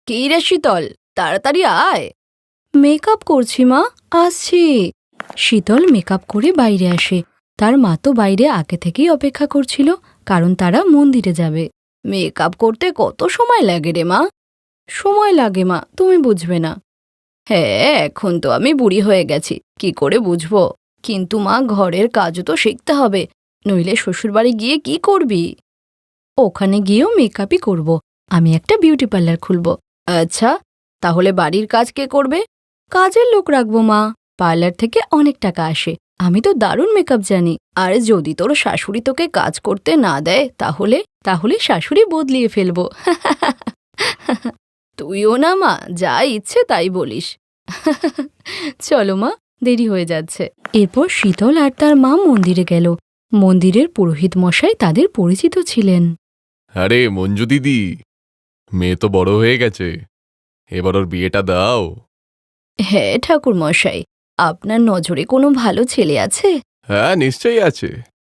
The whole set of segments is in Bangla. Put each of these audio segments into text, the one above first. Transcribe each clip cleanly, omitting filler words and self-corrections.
কি রে শীতল, তাড়াতাড়ি আয়। মেকআপ করছি মা, আসছি। শীতল মেকআপ করে বাইরে আসে। তার মা তো বাইরে আগে থেকেই অপেক্ষা করছিল, কারণ তারা মন্দিরে যাবে। মেকআপ করতে কত সময় লাগে রে মা? সময় লাগে মা, তুমি বুঝবে না। হ্যাঁ, এখন তো আমি বুড়ি হয়ে গেছি, কি করে বুঝবো? কিন্তু মা, ঘরের কাজও তো শিখতে হবে, নইলে শ্বশুরবাড়ি গিয়ে কি করবি? ওখানে গিয়েও মেকআপই করব। আমি একটা বিউটি পার্লার খুলব। আচ্ছা, তাহলে বাড়ির কাজ কে করবে? কাজের লোক রাখবো মা, পার্লার থেকে অনেক টাকা আসে। আমি তো দারুণ মেকআপ জানি। আর যদি তোর শাশুড়ি তোকে কাজ করতে না দেয়, তাহলে তাহলে শাশুড়ি বদলিয়ে ফেলবো। তুইও না মা, যা ইচ্ছে তাই বলিস। চলো মা, দেরি হয়ে যাচ্ছে। এরপর শীতল আর তার মা মন্দিরে গেল। মন্দিরের পুরোহিত মশাই তাদের পরিচিত ছিলেন। আরে মঞ্জু দিদি, মেয়ে তো বড় হয়ে গেছে, এবার ওর বিয়েটা দাও। হ্যাঁ ঠাকুর মশাই, আপনার নজরে কোনো ভালো ছেলে আছে? হ্যাঁ, নিশ্চয়ই আছে।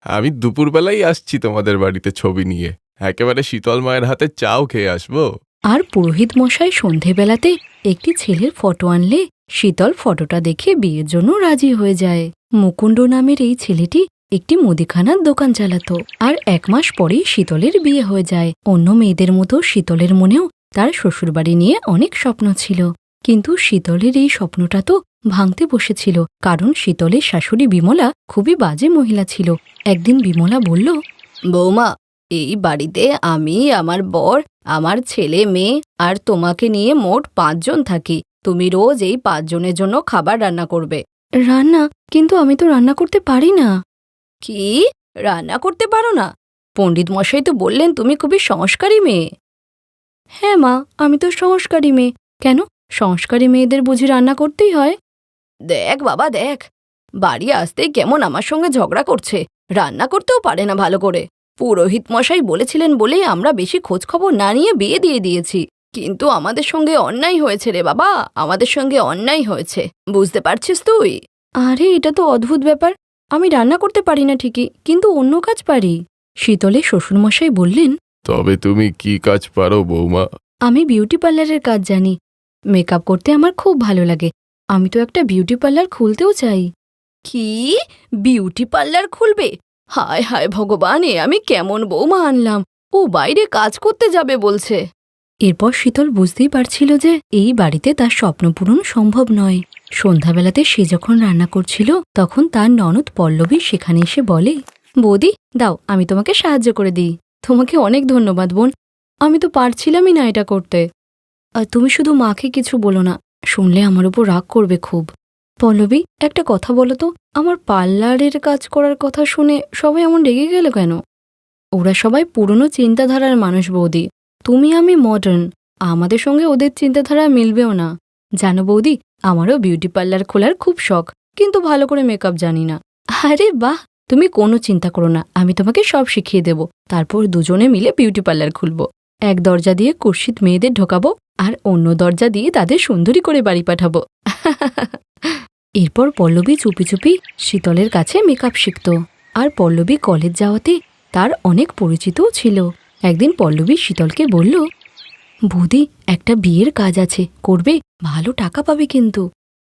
আমি দুপুরবেলাই আসছি তোমাদের বাড়িতে ছবি নিয়ে, একেবারে শীতল মায়ের হাতে চাও খেয়ে আসবো। আর পুরোহিত মশাই সন্ধেবেলাতে একটি ছেলের ফটো আনলে শীতল ফটোটা দেখে বিয়ের জন্য রাজি হয়ে যায়। মুকুন্দ নামের এই ছেলেটি একটি মুদিখানার দোকান চালাতো। আর 1 মাস পরেই শীতলের বিয়ে হয়ে যায়। অন্য মেয়েদের মতো শীতলের মনেও তার শ্বশুরবাড়ি নিয়ে অনেক স্বপ্ন ছিল, কিন্তু শীতলের এই স্বপ্নটা তো ভাঙতে বসেছিল, কারণ শীতলের শাশুড়ি বিমলা খুবই বাজে মহিলা ছিল। একদিন বিমলা বলল, বৌমা, এই বাড়িতে আমি, আমার বর, আমার ছেলে মেয়ে আর তোমাকে নিয়ে মোট 5 জন থাকি। তুমি রোজ এই 5 জনের জন্য খাবার রান্না করবে। রান্না? কিন্তু আমি তো রান্না করতে পারি না। কি? রান্না করতে পারো না? পণ্ডিত মশাই তো বললেন তুমি খুবই সংস্কারী মেয়ে। হ্যাঁ মা, আমি তো সংস্কারী মেয়ে। কেন, সংস্কারী মেয়েদের বুঝি রান্না করতেই হয়? দেখ বাবা দেখ, বাড়ি আসতেই কেমন আমার সঙ্গে ঝগড়া করছে। রান্না করতেও পারে না ভালো করে। পুরোহিত মশাই বলেছিলেন বলেই আমরা বেশি খোঁজখবর না নিয়ে বিয়ে দিয়ে দিয়েছি। কিন্তু আমাদের সঙ্গে অন্যায় হয়েছে রে বাবা, আমাদের সঙ্গে অন্যায় হয়েছে, বুঝতে পারছিস তুই? আরে এটা তো অদ্ভুত ব্যাপার। আমি রান্না করতে পারি না ঠিকই, কিন্তু অন্য কাজ পারি। শীতলে শ্বশুরমশাই বললেন, তবে তুমি কি কাজ পারো বৌমা? আমি বিউটি পার্লারের কাজ জানি। মেকআপ করতে আমার খুব ভালো লাগে। আমি তো একটা বিউটি পার্লার খুলতেও চাই। কি? বিউটি পার্লার খুলবে? হায় হায় ভগবান, এ আমি কেমন বৌমা আনলাম! ও বাইরে কাজ করতে যাবে বলছে। এরপর শীতল বুঝতেই পারছিল যে এই বাড়িতে তার স্বপ্ন পূরণ সম্ভব নয়। সন্ধ্যাবেলাতে সে যখন রান্না করছিল, তখন তার ননদ পল্লবী সেখানে এসে বলে, বৌদি দাও, আমি তোমাকে সাহায্য করে দিই। তোমাকে অনেক ধন্যবাদ বোন, আমি তো পারছিলামই না এটা করতে। আর তুমি শুধু মাকে কিছু বলো না, শুনলে আমার উপর রাগ করবে খুব। পল্লবী, একটা কথা বলো তো, আমার পার্লারের কাজ করার কথা শুনে সবাই এমন রেগে গেল কেন? ওরা সবাই পুরনো চিন্তাধারার মানুষ বৌদি, তুমি আমি মডার্ন, আমাদের সঙ্গে ওদের চিন্তাধারা মিলবেও না। জানো বৌদি, আমারও বিউটি পার্লার খোলার খুব শখ, কিন্তু ভালো করে মেকআপ জানি না। আরে বাহ, তুমি কোনো চিন্তা করো না, আমি তোমাকে সব শিখিয়ে দেব। তারপর দুজনে মিলে বিউটি পার্লার খুলব। এক দরজা দিয়ে কুৎসিত মেয়েদের ঢোকাবো, আর অন্য দরজা দিয়ে তাদের সুন্দরী করে বাড়ি পাঠাবো। এরপর পল্লবী চুপি চুপি শীতলের কাছে মেকআপ শিখত। আর পল্লবী কলেজ যাওয়াতে তার অনেক পরিচিতও ছিল। একদিন পল্লবী শীতলকে বলল, বৌদি, একটা বিয়ের কাজ আছে, করবে? ভালো টাকা পাবে কিন্তু।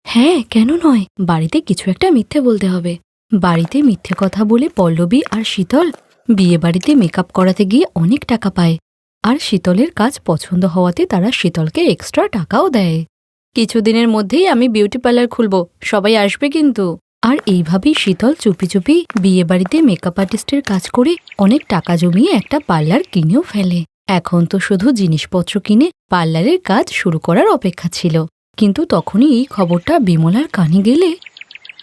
হ্যাঁ, কেন নয়, বাড়িতে কিছু একটা মিথ্যে বলতে হবে। বাড়িতে মিথ্যে কথা বলে পল্লবী আর শীতল বিয়ে বাড়িতে মেকআপ করাতে গিয়ে অনেক টাকা পায়। আর শীতলের কাজ পছন্দ হওয়াতে তারা শীতলকে এক্সট্রা টাকাও দেয়। কিছুদিনের মধ্যেই আমি বিউটি পার্লার খুলব, সবাই আসবে কিন্তু। আর এইভাবেই শীতল চুপি চুপি বিয়ে বাড়িতে মেকআপ আর্টিস্টের কাজ করে অনেক টাকা জমিয়ে একটা পার্লার কিনেও ফেলে। এখন তো শুধু জিনিসপত্র কিনে পার্লারের কাজ শুরু করার অপেক্ষা ছিল। কিন্তু তখনই এই খবরটা বিমলার কানে গেলে,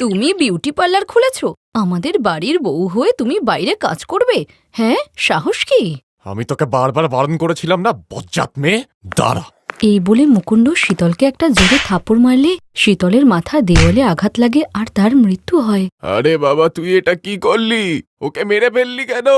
তুমি বিউটি পার্লার খুলেছ? আমাদের বাড়ির বউ হয়ে তুমি বাইরে কাজ করবে? হ্যাঁ, সাহস কি? আমি তোকে বারবার বারণ করেছিলাম না, বজ্জাত মেয়ে, দাঁড়া। এই বলে মুকুন্দ শীতলকে একটা জোরে থাপ্পড় মারলে শীতলের মাথা দেওয়ালে আঘাত লাগে আর তার মৃত্যু হয়। আরে বাবা, তুই এটা কি করলি? ওকে মেরে ফেললি কেন?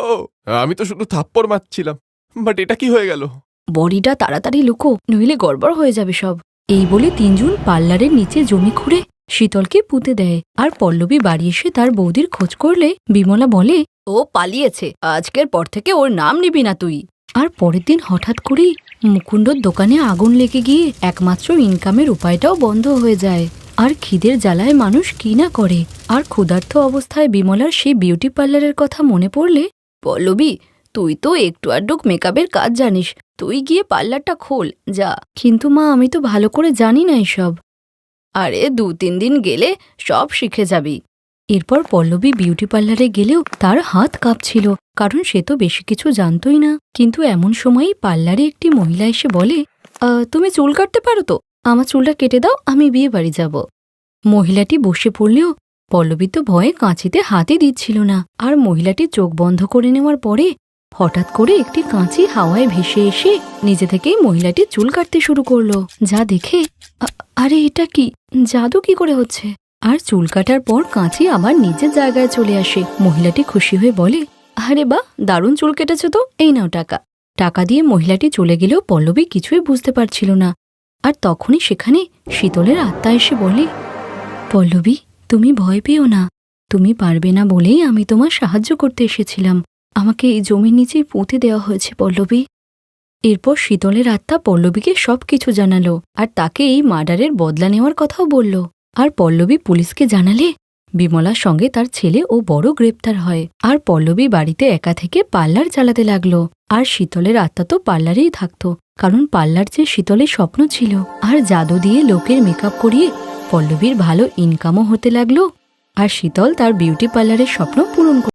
আমি তো শুধু থাপ্পড় মারছিলাম, বাট এটা কি হয়ে গেল? বডিটা তাড়াতাড়ি লুকো, নইলে গড়বড় হয়ে যাবে সব। এই বলে 3 জন পার্লারের নিচে জমি খুঁড়ে শীতলকে পুঁতে দেয়। আর পল্লবী বাড়ি এসে তার বৌদির খোঁজ করলে বিমলা বলে, ও পালিয়েছে, আজকের পর থেকে ওর নাম নিবি না তুই। আর পরের দিন হঠাৎ করেই মুকুন্দর দোকানে আগুন লেগে গিয়ে একমাত্র ইনকামের উপায়টাও বন্ধ হয়ে যায়। আর খিদের জ্বালায় মানুষ কি না করে। আর ক্ষুধার্ত অবস্থায় বিমলার সেই বিউটি পার্লারের কথা মনে পড়লে, পল্লবী, তুই তো একটু আড্ডুক মেকআপের কাজ জানিস, তুই গিয়ে পার্লারটা খোল যা। কিন্তু মা, আমি তো ভালো করে জানি না এসব। আরে 2-3 দিন গেলে সব শিখে যাবি। এরপর পল্লবী বিউটি পার্লারে গেলেও তার হাত কাঁপছিল, কারণ সে তো বেশি কিছু জানতই না। কিন্তু এমন সময়ই পার্লারে একটি মহিলা এসে বলে, তুমি চুল কাটতে পারো তো? আমার চুলটা কেটে দাও, আমি বিয়ে বাড়ি যাব। মহিলাটি বসে পড়লেও পল্লবী তো ভয়ে কাঁচিতে হাতই দিচ্ছিল না। আর মহিলাটি চোখ বন্ধ করে নেওয়ার পরে হঠাৎ করে একটি কাঁচি হাওয়ায় ভেসে এসে নিজে থেকেই মহিলাটি চুল কাটতে শুরু করলো। যা দেখে, আরে এটা কি, জাদু কি করে হচ্ছে? আর চুল কাটার পর কাঁচি আবার নিজের জায়গায় চলে আসে। মহিলাটি খুশি হয়ে বলে, আরে বাহ, দারুণ চুল কেটেছে তো, এই নাও টাকা। টাকা দিয়ে মহিলাটি চলে গেলেও পল্লবী কিছুই বুঝতে পারছিল না। আর তখনই সেখানে শীতলের আত্মা এসে বলে, পল্লবী, তুমি ভয় পেও না, তুমি পারবে না বলেই আমি তোমার সাহায্য করতে এসেছিলাম। আমাকে এই জমির নিচেই পুঁতে দেওয়া হয়েছে পল্লবী। এরপর শীতলের আত্মা পল্লবীকে সবকিছু জানালো আর তাকে এই মার্ডারের বদলা নেওয়ার কথাও বলল। আর পল্লবী পুলিশকে জানালে বিমলার সঙ্গে তার ছেলে ও বড় গ্রেপ্তার হয়। আর পল্লবী বাড়িতে একা থেকে পার্লার চালাতে লাগলো। আর শীতলের আত্মা তো পার্লারেই থাকতো, কারণ পার্লার যে শীতলের স্বপ্ন ছিল। আর জাদু দিয়ে লোকের মেকআপ করিয়ে পল্লবীর ভালো ইনকামও হতে লাগলো। আর শীতল তার বিউটি পার্লারের স্বপ্ন পূরণ